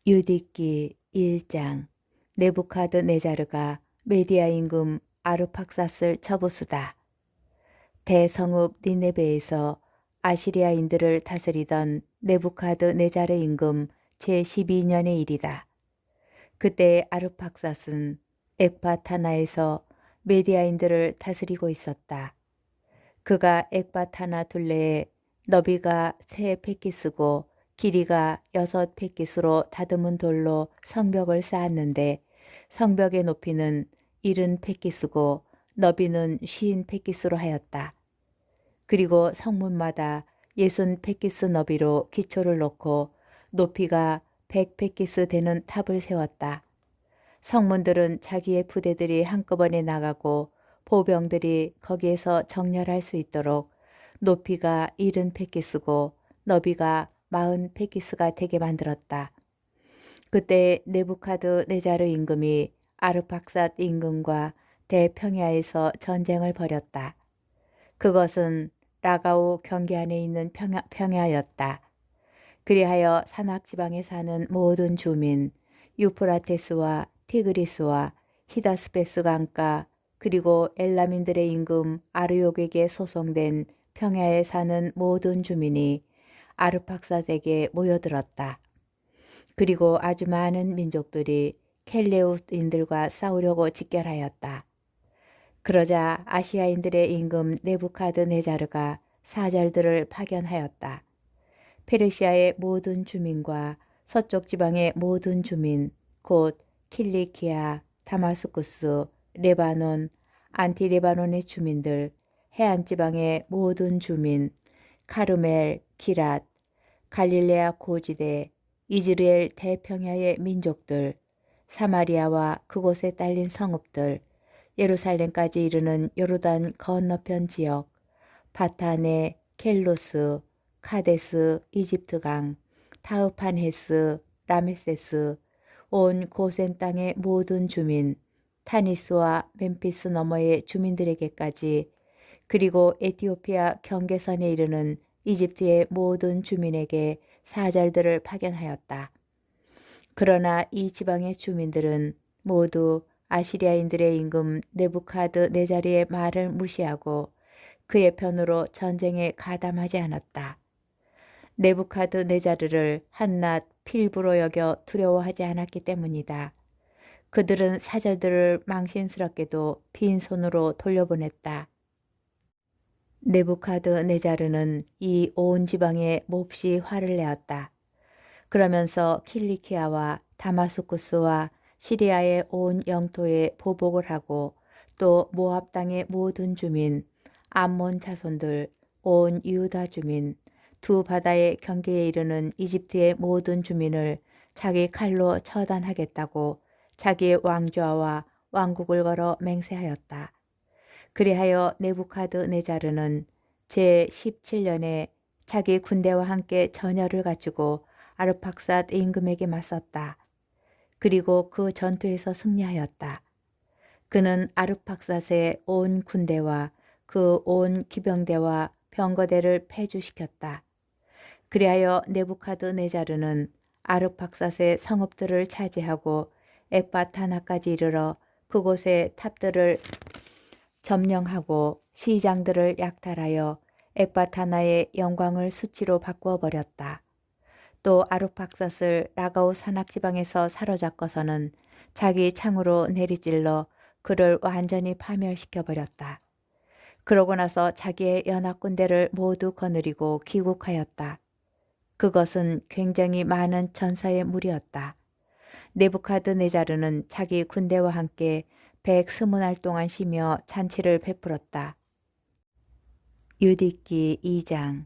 유디기 1장. 네부카드네자르가 메디아 임금 아르팍사스를 처부수다. 대성읍 니네베에서 아시리아인들을 다스리던 네부카드네자르 임금 제12년의 일이다. 그때 아르팍사스는 엑바타나에서 메디아인들을 다스리고 있었다. 그가 엑바타나 둘레에 너비가 3페키스고 길이가 6페키스로 다듬은 돌로 성벽을 쌓았는데 성벽의 높이는 70페키스고 너비는 50페키스로 하였다. 그리고 성문마다 60페키스 너비로 기초를 놓고 높이가 100페키스 되는 탑을 세웠다. 성문들은 자기의 부대들이 한꺼번에 나가고 보병들이 거기에서 정렬할 수 있도록 높이가 70페키스고 너비가 40페키스가 되게 만들었다. 그때 네부카드네자르 임금이 아르팍삿 임금과 대평야에서 전쟁을 벌였다. 그것은 라가우 경계 안에 있는 평야였다. 그리하여 산악지방에 사는 모든 주민, 유프라테스와 티그리스와 히다스페스 강가 그리고 엘라민들의 임금 아르욕에게 소송된 평야에 사는 모든 주민이 아르팍삿에게 모여들었다. 그리고 아주 많은 민족들이 켈레우스인들과 싸우려고 직결하였다. 그러자 아시아인들의 임금 네부카드네자르가 사절들을 파견하였다. 페르시아의 모든 주민과 서쪽 지방의 모든 주민, 곧 킬리키아, 다마스쿠스, 레바논, 안티레바논의 주민들, 해안 지방의 모든 주민, 카르멜, 기랏, 갈릴레아 고지대, 이즈르엘 대평야의 민족들, 사마리아와 그곳에 딸린 성읍들, 예루살렘까지 이르는 요르단 건너편 지역, 바타네, 켈로스, 카데스, 이집트강, 타흐판헤스, 라메세스, 온 고센 땅의 모든 주민, 타니스와 멤피스 너머의 주민들에게까지 그리고 에티오피아 경계선에 이르는 이집트의 모든 주민에게 사절들을 파견하였다. 그러나 이 지방의 주민들은 모두 아시리아인들의 임금 네부카드네자르의 말을 무시하고 그의 편으로 전쟁에 가담하지 않았다. 네부카드네자르를 한낱 필부로 여겨 두려워하지 않았기 때문이다. 그들은 사절들을 망신스럽게도 빈손으로 돌려보냈다. 네부카드네자르는 이 온 지방에 몹시 화를 내었다. 그러면서 킬리키아와 다마스쿠스와 시리아의 온 영토에 보복을 하고 또 모압 땅의 모든 주민, 암몬 자손들, 온 유다 주민, 두 바다의 경계에 이르는 이집트의 모든 주민을 자기 칼로 처단하겠다고 자기의 왕좌와 왕국을 걸어 맹세하였다. 그리하여 네부카드네자르는 제17년에 자기 군대와 함께 전열을 갖추고 아르팍삿 임금에게 맞섰다. 그리고 그 전투에서 승리하였다. 그는 아르팍삿의 온 군대와 그 온 기병대와 병거대를 폐주시켰다. 그리하여 네부카드네자르는 아르팍삿의 성읍들을 차지하고 엑바타나까지 이르러 그곳의 탑들을 점령하고 시장들을 약탈하여 엑바타나의 영광을 수치로 바꾸어 버렸다. 또 아르팍삿을 라가우 산악지방에서 사로잡고서는 자기 창으로 내리찔러 그를 완전히 파멸시켜 버렸다. 그러고 나서 자기의 연합군대를 모두 거느리고 귀국하였다. 그것은 굉장히 많은 전사의 무리였다. 네부카드네자르는 자기 군대와 함께 120날 동안 쉬며 잔치를 베풀었다. 유디기 2장.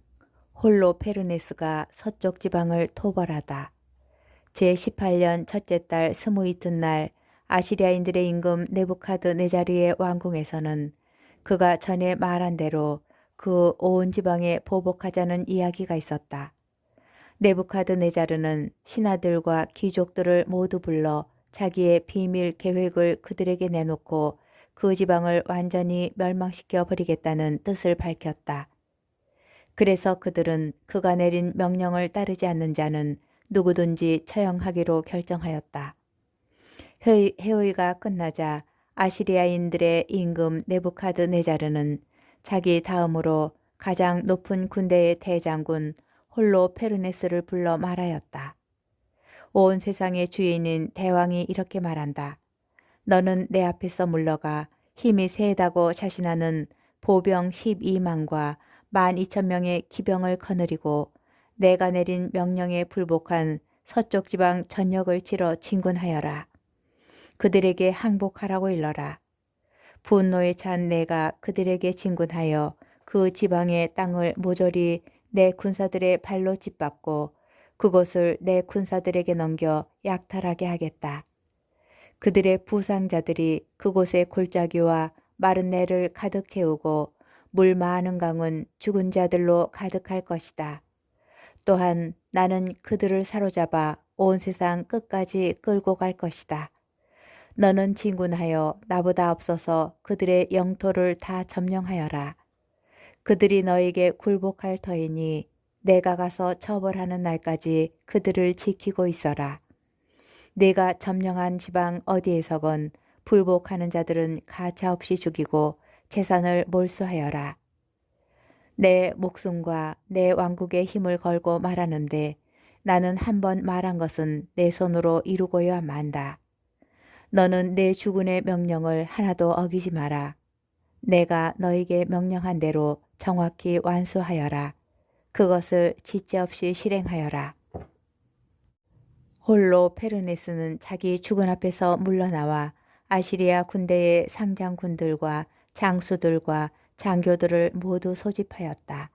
홀로 페르네스가 서쪽 지방을 토벌하다. 제18년 첫째 달 스무 이튿날 아시리아인들의 임금 네부카드네자르의 왕궁에서는 그가 전에 말한 대로 그 온 지방에 보복하자는 이야기가 있었다. 네부카드네자르는 신하들과 귀족들을 모두 불러 자기의 비밀 계획을 그들에게 내놓고 그 지방을 완전히 멸망시켜 버리겠다는 뜻을 밝혔다. 그래서 그들은 그가 내린 명령을 따르지 않는 자는 누구든지 처형하기로 결정하였다. 회의가 끝나자 아시리아인들의 임금 네부카드네자르는 자기 다음으로 가장 높은 군대의 대장군 홀로페르네스를 불러 말하였다. 온 세상의 주인인 대왕이 이렇게 말한다. 너는 내 앞에서 물러가 힘이 세다고 자신하는 보병 12만과 12,000명의 기병을 거느리고 내가 내린 명령에 불복한 서쪽 지방 전역을 치러 진군하여라. 그들에게 항복하라고 일러라. 분노에 찬 내가 그들에게 진군하여 그 지방의 땅을 모조리 내 군사들의 발로 짓밟고 그곳을 내 군사들에게 넘겨 약탈하게 하겠다. 그들의 부상자들이 그곳의 골짜기와 마른 내를 가득 채우고 물 많은 강은 죽은 자들로 가득할 것이다. 또한 나는 그들을 사로잡아 온 세상 끝까지 끌고 갈 것이다. 너는 진군하여 나보다 앞서서 그들의 영토를 다 점령하여라. 그들이 너에게 굴복할 터이니 내가 가서 처벌하는 날까지 그들을 지키고 있어라. 내가 점령한 지방 어디에서건 불복하는 자들은 가차없이 죽이고 재산을 몰수하여라. 내 목숨과 내 왕국의 힘을 걸고 말하는데 나는 한 번 말한 것은 내 손으로 이루고야 만다. 너는 내 주군의 명령을 하나도 어기지 마라. 내가 너에게 명령한 대로 정확히 완수하여라. 그것을 지체 없이 실행하여라. 홀로 페르네스는 자기 주군 앞에서 물러나와 아시리아 군대의 상장군들과 장수들과 장교들을 모두 소집하였다.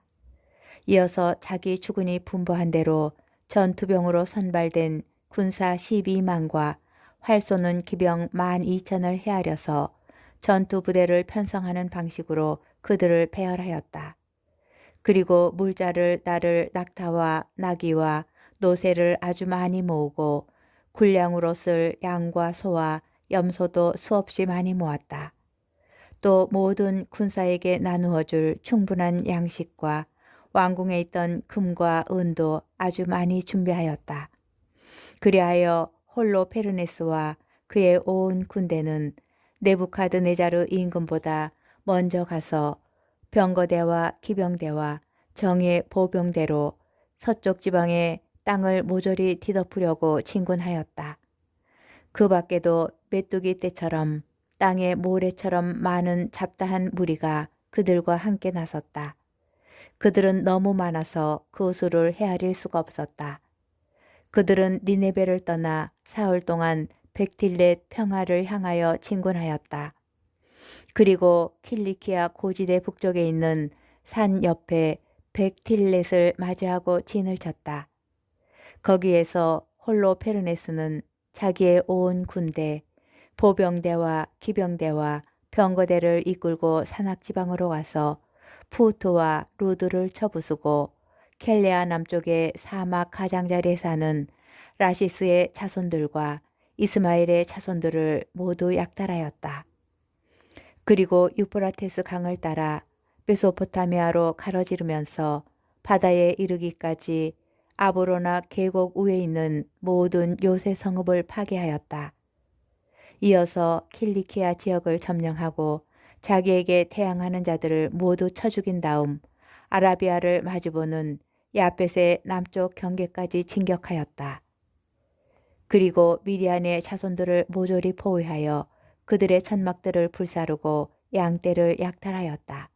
이어서 자기 주군이 분부한 대로 전투병으로 선발된 군사 12만과 활 쏘는 기병 12,000을 헤아려서 전투 부대를 편성하는 방식으로 그들을 배열하였다. 그리고 물자를 나를 낙타와 나귀와 노새를 아주 많이 모으고 군량으로 쓸 양과 소와 염소도 수없이 많이 모았다. 또 모든 군사에게 나누어 줄 충분한 양식과 왕궁에 있던 금과 은도 아주 많이 준비하였다. 그리하여 홀로 페르네스와 그의 온 군대는 네부카드네자르 임금보다 먼저 가서 병거대와 기병대와 정예 보병대로 서쪽 지방의 땅을 모조리 뒤덮으려고 진군하였다. 그 밖에도 메뚜기 떼처럼 땅의 모래처럼 많은 잡다한 무리가 그들과 함께 나섰다. 그들은 너무 많아서 그 수를 헤아릴 수가 없었다. 그들은 니네베를 떠나 사흘 동안 백틸렛 평화를 향하여 진군하였다. 그리고 킬리키아 고지대 북쪽에 있는 산 옆에 백틸렛을 맞이하고 진을 쳤다. 거기에서 홀로 페르네스는 자기의 온 군대, 보병대와 기병대와 병거대를 이끌고 산악지방으로 가서 푸트와 루드를 쳐부수고 켈레아 남쪽의 사막 가장자리에 사는 라시스의 자손들과 이스마엘의 자손들을 모두 약탈하였다. 그리고 유프라테스 강을 따라 메소포타미아로 가로지르면서 바다에 이르기까지 아브로나 계곡 위에 있는 모든 요새 성읍을 파괴하였다. 이어서 킬리키아 지역을 점령하고 자기에게 대항하는 자들을 모두 쳐 죽인 다음 아라비아를 마주보는 야벳의 남쪽 경계까지 진격하였다. 그리고 미디안의 자손들을 모조리 포위하여 그들의 천막들을 불사르고 양떼를 약탈하였다.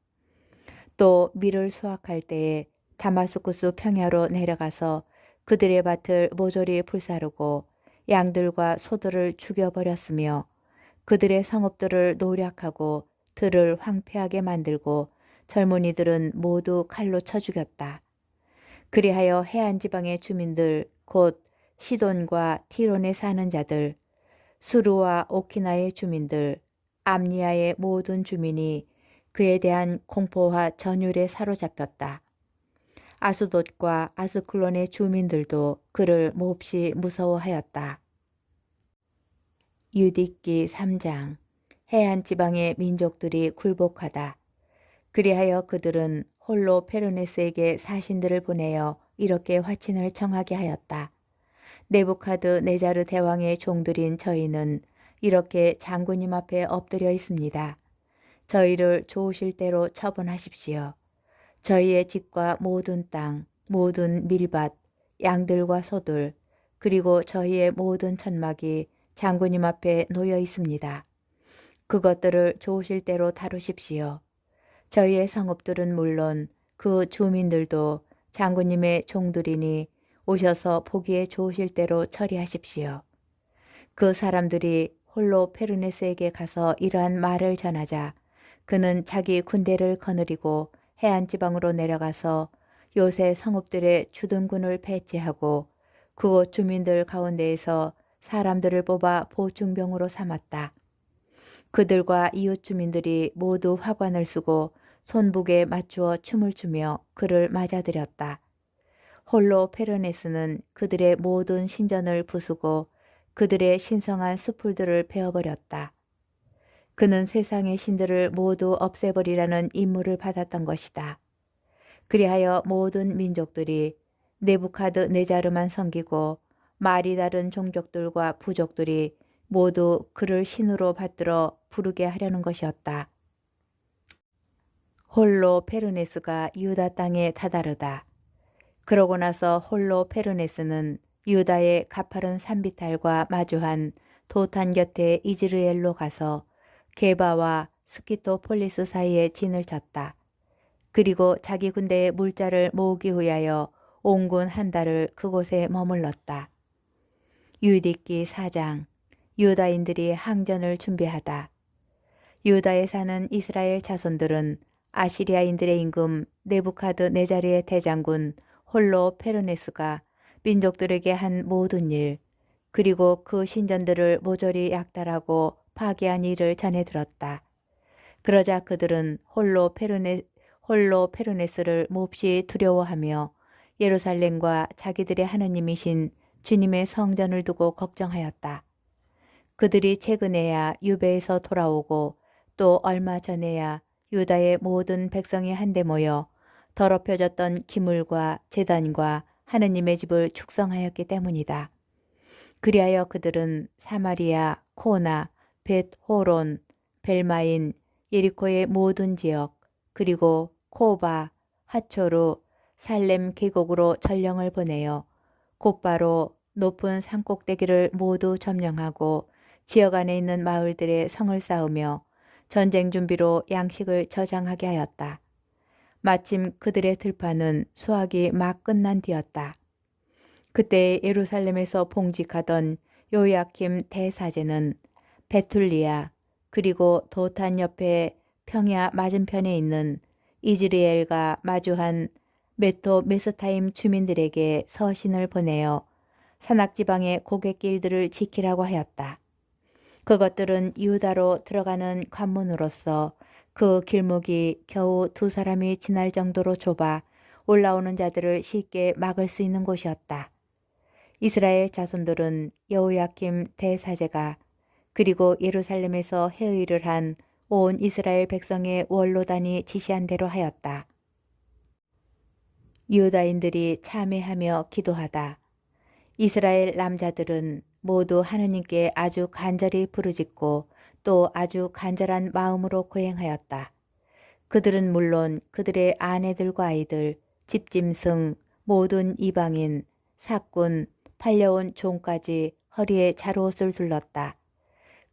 또 밀을 수확할 때에 다마스쿠스 평야로 내려가서 그들의 밭을 모조리 불사르고 양들과 소들을 죽여버렸으며 그들의 성읍들을 노략하고 들을 황폐하게 만들고 젊은이들은 모두 칼로 쳐 죽였다. 그리하여 해안 지방의 주민들 곧 시돈과 티론에 사는 자들, 수르와 오키나의 주민들, 암니아의 모든 주민이 그에 대한 공포와 전율에 사로잡혔다. 아스돗과 아스클론의 주민들도 그를 몹시 무서워하였다. 유디기 3장. 해안 지방의 민족들이 굴복하다. 그리하여 그들은 홀로 페르네스에게 사신들을 보내어 이렇게 화친을 청하게 하였다. 네부카드네자르 대왕의 종들인 저희는 이렇게 장군님 앞에 엎드려 있습니다. 저희를 좋으실 대로 처분하십시오. 저희의 집과 모든 땅, 모든 밀밭, 양들과 소들, 그리고 저희의 모든 천막이 장군님 앞에 놓여 있습니다. 그것들을 좋으실 대로 다루십시오. 저희의 성읍들은 물론 그 주민들도 장군님의 종들이니 오셔서 보기에 좋으실 대로 처리하십시오. 그 사람들이 홀로 페르네스에게 가서 이러한 말을 전하자 그는 자기 군대를 거느리고 해안 지방으로 내려가서 요새 성읍들의 주둔군을 배치하고 그곳 주민들 가운데에서 사람들을 뽑아 보충병으로 삼았다. 그들과 이웃 주민들이 모두 화관을 쓰고 손북에 맞추어 춤을 추며 그를 맞아들였다. 홀로 페르네스는 그들의 모든 신전을 부수고 그들의 신성한 수풀들을 베어버렸다. 그는 세상의 신들을 모두 없애버리라는 임무를 받았던 것이다. 그리하여 모든 민족들이 네부카드네자르만 섬기고 말이 다른 종족들과 부족들이 모두 그를 신으로 받들어 부르게 하려는 것이었다. 홀로 페르네스가 유다 땅에 다다르다. 그러고 나서 홀로 페르네스는 유다의 가파른 산비탈과 마주한 도탄 곁에 이즈르엘로 가서 게바와 스키토폴리스 사이에 진을 쳤다. 그리고 자기 군대의 물자를 모으기 위하여 온 군 한 달을 그곳에 머물렀다. 유디기 4장. 유다인들이 항전을 준비하다. 유다에 사는 이스라엘 자손들은 아시리아인들의 임금 네부카드네자르의 대장군 홀로 페르네스가 민족들에게 한 모든 일, 그리고 그 신전들을 모조리 약탈하고 파괴한 일을 전해 들었다. 그러자 그들은 홀로 페르네스를 몹시 두려워하며 예루살렘과 자기들의 하느님이신 주님의 성전을 두고 걱정하였다. 그들이 최근에야 유배에서 돌아오고 또 얼마 전에야 유다의 모든 백성이 한데 모여 더럽혀졌던 기물과 제단과 하느님의 집을 축성하였기 때문이다. 그리하여 그들은 사마리아, 코나, 벳호론, 벨마인, 예리코의 모든 지역, 그리고 코바, 하초루, 살렘 계곡으로 전령을 보내어 곧바로 높은 산꼭대기를 모두 점령하고 지역 안에 있는 마을들의 성을 쌓으며 전쟁 준비로 양식을 저장하게 하였다. 마침 그들의 들판은 수확이 막 끝난 뒤였다. 그때 예루살렘에서 봉직하던 요야킴 대사제는 베툴리아 그리고 도탄 옆에 평야 맞은편에 있는 이즈리엘과 마주한 메토 메스타임 주민들에게 서신을 보내어 산악지방의 고갯길들을 지키라고 하였다. 그것들은 유다로 들어가는 관문으로서 그 길목이 겨우 2사람이 지날 정도로 좁아 올라오는 자들을 쉽게 막을 수 있는 곳이었다. 이스라엘 자손들은 여호야킴 대사제가 그리고 예루살렘에서 회의를 한 온 이스라엘 백성의 원로단이 지시한 대로 하였다. 유다인들이 참회하며 기도하다. 이스라엘 남자들은 모두 하느님께 아주 간절히 부르짖고 또 아주 간절한 마음으로 고행하였다. 그들은 물론 그들의 아내들과 아이들, 집짐승, 모든 이방인, 사꾼, 팔려온 종까지 허리에 자루옷을 둘렀다.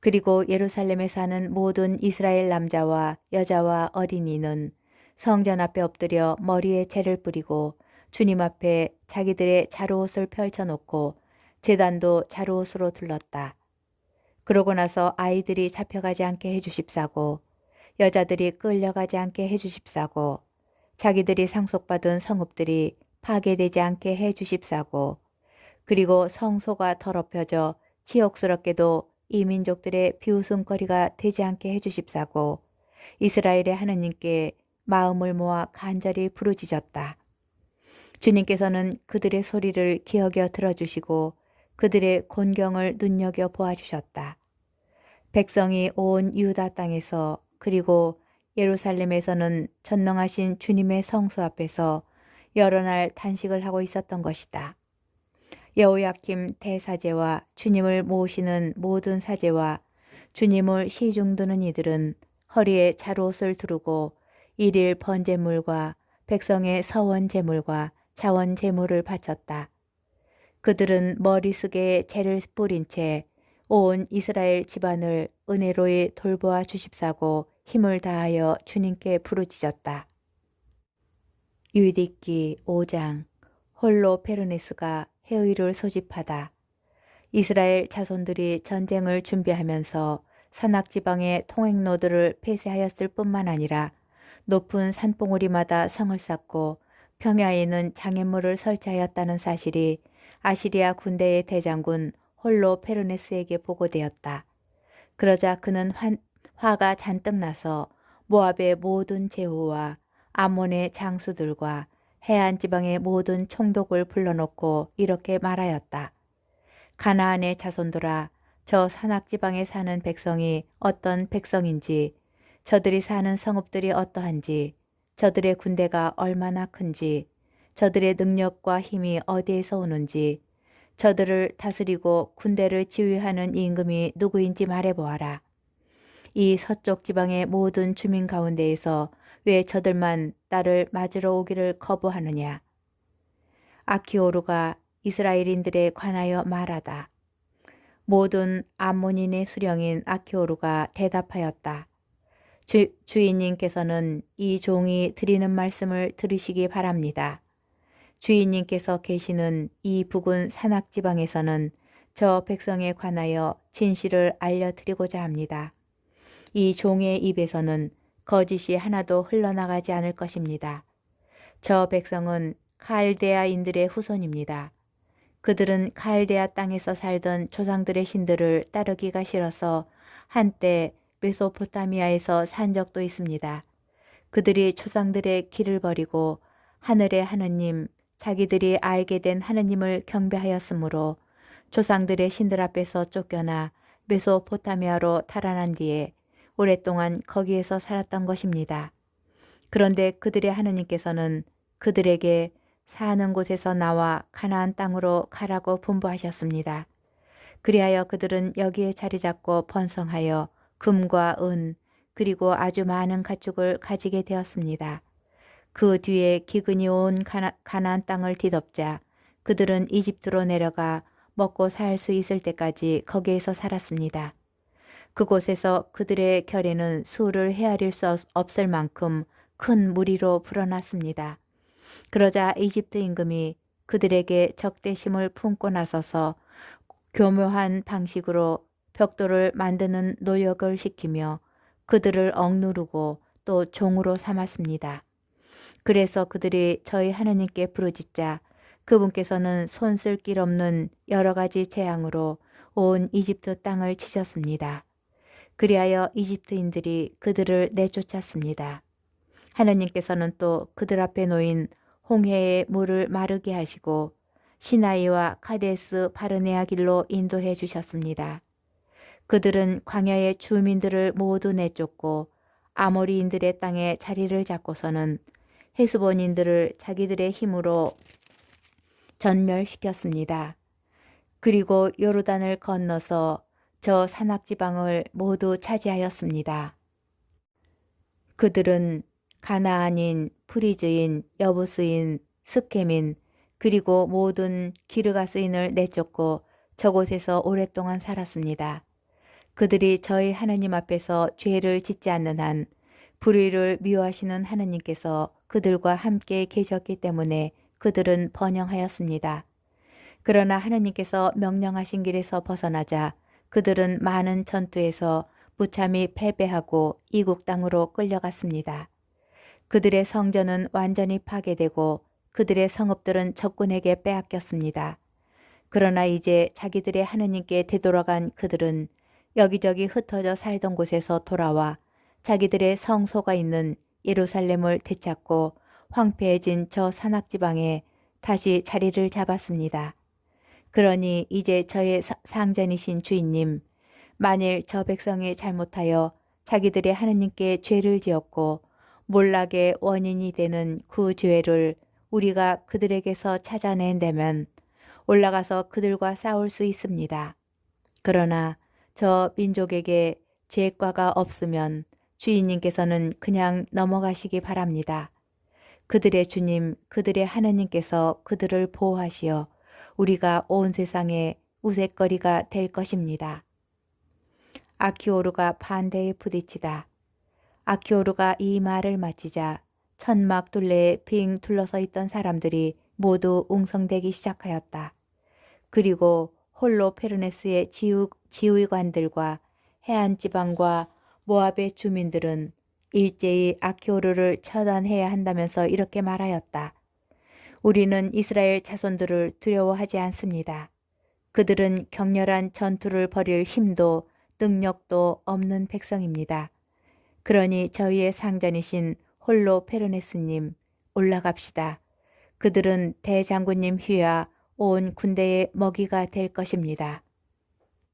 그리고 예루살렘에 사는 모든 이스라엘 남자와 여자와 어린이는 성전 앞에 엎드려 머리에 재를 뿌리고 주님 앞에 자기들의 자루옷을 펼쳐놓고 제단도 자루옷으로 둘렀다. 그러고 나서 아이들이 잡혀가지 않게 해주십사고 여자들이 끌려가지 않게 해주십사고 자기들이 상속받은 성읍들이 파괴되지 않게 해주십사고 그리고 성소가 더럽혀져 치욕스럽게도 이 민족들의 비웃음거리가 되지 않게 해주십사고 이스라엘의 하느님께 마음을 모아 간절히 부르짖었다. 주님께서는 그들의 소리를 기어겨 들어주시고 그들의 곤경을 눈여겨 보아주셨다. 백성이 온 유다 땅에서 그리고 예루살렘에서는 전능하신 주님의 성소 앞에서 여러 날 단식을 하고 있었던 것이다. 여호야김 대사제와 주님을 모시는 모든 사제와 주님을 시중드는 이들은 허리에 잘옷을 두르고 일일 번제물과 백성의 서원 제물과 자원 제물을 바쳤다. 그들은 머리쓰개에 재를 뿌린 채 온 이스라엘 집안을 은혜로이 돌보아 주십사고 힘을 다하여 주님께 부르짖었다. 유디기 5장. 홀로 페르네스가 회의를 소집하다. 이스라엘 자손들이 전쟁을 준비하면서 산악지방의 통행로들을 폐쇄하였을 뿐만 아니라 높은 산봉우리마다 성을 쌓고 평야에는 장애물을 설치하였다는 사실이 아시리아 군대의 대장군 홀로 페르네스에게 보고되었다. 그러자 그는 화가 잔뜩 나서 모압의 모든 제후와 암몬의 장수들과 해안 지방의 모든 총독을 불러놓고 이렇게 말하였다. 가나안의 자손들아, 저 산악 지방에 사는 백성이 어떤 백성인지, 저들이 사는 성읍들이 어떠한지, 저들의 군대가 얼마나 큰지, 저들의 능력과 힘이 어디에서 오는지, 저들을 다스리고 군대를 지휘하는 임금이 누구인지 말해보아라. 이 서쪽 지방의 모든 주민 가운데에서 왜 저들만 나를 맞으러 오기를 거부하느냐? 아키오르가 이스라엘인들에 관하여 말하다. 모든 암몬인의 수령인 아키오르가 대답하였다. 주인님께서는 이 종이 드리는 말씀을 들으시기 바랍니다. 주인님께서 계시는 이 북은 산악지방에서는 저 백성에 관하여 진실을 알려드리고자 합니다. 이 종의 입에서는 거짓이 하나도 흘러나가지 않을 것입니다. 저 백성은 칼데아인들의 후손입니다. 그들은 칼데아 땅에서 살던 조상들의 신들을 따르기가 싫어서 한때 메소포타미아에서 산 적도 있습니다. 그들이 조상들의 길을 버리고 하늘의 하느님, 자기들이 알게 된 하느님을 경배하였으므로 조상들의 신들 앞에서 쫓겨나 메소포타미아로 달아난 뒤에 오랫동안 거기에서 살았던 것입니다. 그런데 그들의 하느님께서는 그들에게 사는 곳에서 나와 가나안 땅으로 가라고 분부하셨습니다. 그리하여 그들은 여기에 자리 잡고 번성하여 금과 은 그리고 아주 많은 가축을 가지게 되었습니다. 그 뒤에 기근이 온 가나안 땅을 뒤덮자 그들은 이집트로 내려가 먹고 살 수 있을 때까지 거기에서 살았습니다. 그곳에서 그들의 결에는 수를 헤아릴 수 없을 만큼 큰 무리로 불어났습니다. 그러자 이집트 임금이 그들에게 적대심을 품고 나서서 교묘한 방식으로 벽돌을 만드는 노역을 시키며 그들을 억누르고 또 종으로 삼았습니다. 그래서 그들이 저희 하나님께 부르짖자 그분께서는 손쓸 길 없는 여러 가지 재앙으로 온 이집트 땅을 치셨습니다. 그리하여 이집트인들이 그들을 내쫓았습니다. 하나님께서는 또 그들 앞에 놓인 홍해의 물을 마르게 하시고 시나이와 카데스 바르네아 길로 인도해 주셨습니다. 그들은 광야의 주민들을 모두 내쫓고 아모리인들의 땅에 자리를 잡고서는 헤스본인들을 자기들의 힘으로 전멸시켰습니다. 그리고 요르단을 건너서 저 산악지방을 모두 차지하였습니다. 그들은 가나안인, 프리즈인, 여부스인, 스케민 그리고 모든 기르가스인을 내쫓고 저곳에서 오랫동안 살았습니다. 그들이 저희 하나님 앞에서 죄를 짓지 않는 한 불의를 미워하시는 하나님께서 그들과 함께 계셨기 때문에 그들은 번영하였습니다. 그러나 하나님께서 명령하신 길에서 벗어나자 그들은 많은 전투에서 무참히 패배하고 이국 땅으로 끌려갔습니다. 그들의 성전은 완전히 파괴되고 그들의 성읍들은 적군에게 빼앗겼습니다. 그러나 이제 자기들의 하느님께 되돌아간 그들은 여기저기 흩어져 살던 곳에서 돌아와 자기들의 성소가 있는 예루살렘을 되찾고 황폐해진 저 산악지방에 다시 자리를 잡았습니다. 그러니 이제 저의 상전이신 주인님, 만일 저 백성이 잘못하여 자기들의 하느님께 죄를 지었고 몰락의 원인이 되는 그 죄를 우리가 그들에게서 찾아낸다면 올라가서 그들과 싸울 수 있습니다. 그러나 저 민족에게 죄과가 없으면 주인님께서는 그냥 넘어가시기 바랍니다. 그들의 주님, 그들의 하느님께서 그들을 보호하시어 우리가 온 세상에 우윳거리가 될 것입니다. 아키오르가 반대에 부딪히다. 아키오르가 이 말을 마치자 천막 둘레에 빙 둘러서 있던 사람들이 모두 웅성대기 시작하였다. 그리고 홀로 페르네스의 지휘관들과 해안 지방과 모압의 주민들은 일제히 아키오르를 처단해야 한다면서 이렇게 말하였다. 우리는 이스라엘 자손들을 두려워하지 않습니다. 그들은 격렬한 전투를 벌일 힘도 능력도 없는 백성입니다. 그러니 저희의 상전이신 홀로 페르네스님, 올라갑시다. 그들은 대장군님 휘하 온 군대의 먹이가 될 것입니다.